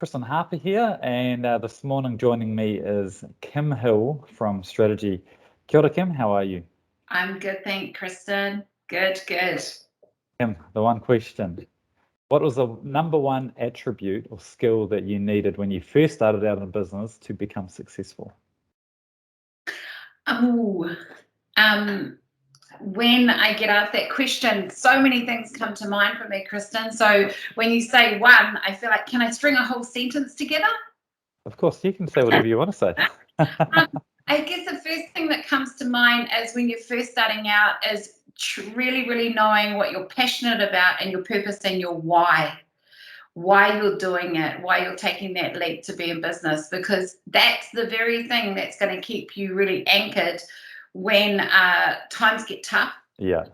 Kristen Harper here, and this morning joining me is Kim Hill from Stratigi. Kia ora, Kim, how are you? I'm good, thank Kristen. Good. Kim, the one question. What was the number one attribute or skill that you needed when you first started out in business to become successful? When I get asked that question, so many things come to mind for me, Kristen. So when you say one, I feel like, can I string a whole sentence together? Of course, you can say whatever you want to say. I guess the first thing that comes to mind is when you're first starting out is really knowing what you're passionate about and your purpose and your why you're doing it, why you're taking that leap to be in business, because that's the very thing that's going to keep you really anchored when times get tough. Yeah.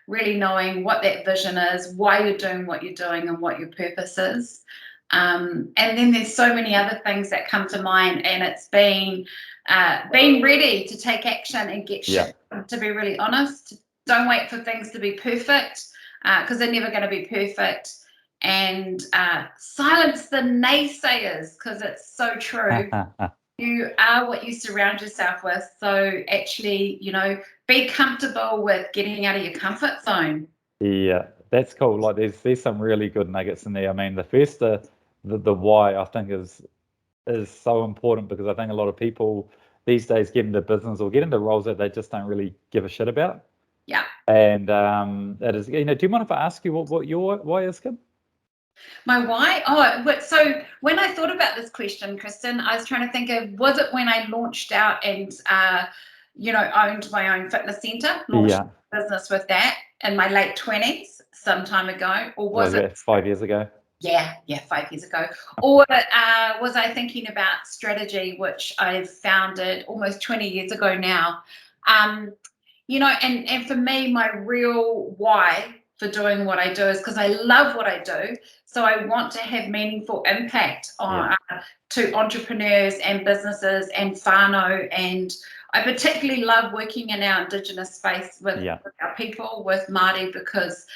Really knowing what that vision is, why you're doing what you're doing, and what your purpose is. And then there's so many other things that come to mind, and it's being ready to take action and get shit. To be really honest, don't wait for things to be perfect, because they're never going to be perfect. And silence the naysayers, because it's so true. You are what you surround yourself with. So actually, be comfortable with getting out of your comfort zone. Yeah, that's cool. Like there's some really good nuggets in there. I mean, the first, the why I think is so important, because I think a lot of people these days get into business or get into roles that they just don't really give a shit about. Yeah. And that is, do you mind if I ask you what your why is, Kim? My why? So when I thought about this question, Kristen, I was trying to think of, was it when I launched out and owned my own fitness centre, launched a business with that in my late 20s some time ago, or was it 5 years ago? Yeah, 5 years ago. Or was I thinking about Stratigi, which I founded almost 20 years ago now? And for me, my real why for doing what I do is because I love what I do. So I want to have meaningful impact on to entrepreneurs and businesses and whānau. And I particularly love working in our Indigenous space with our people, with Māori, because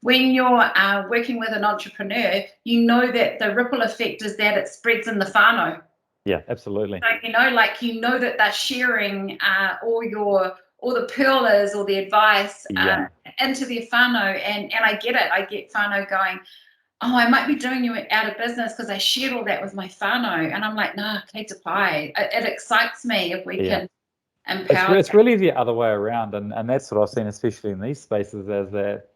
when you're working with an entrepreneur, you know that the ripple effect is that it spreads in the whānau. Yeah, absolutely. So, that they're sharing all the pearlers or the advice into their whānau. And I get it. I get whānau going, I might be doing you out of business because I shared all that with my whānau. And I'm like, nah, kei te pai. It excites me if we can empower. It's really the other way around. And that's what I've seen, especially in these spaces, as that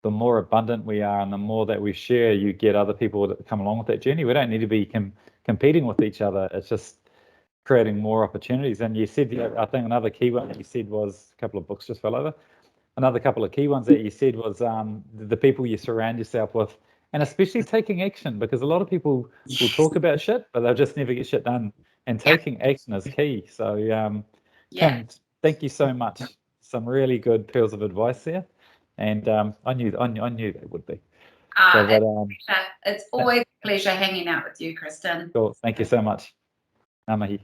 the more abundant we are and the more that we share, you get other people that come along with that journey. We don't need to be competing with each other. It's just creating more opportunities. And you said, I think another key one that you said was, a couple of books just fell over. Another couple of key ones that you said was the people you surround yourself with, and especially taking action, because a lot of people will talk about shit, but they'll just never get shit done. And taking action is key. So, Kim, thank you so much. Some really good pearls of advice there. And I knew they would be. It's always a pleasure hanging out with you, Kristen. Cool. Thank you so much. Ngā mihi.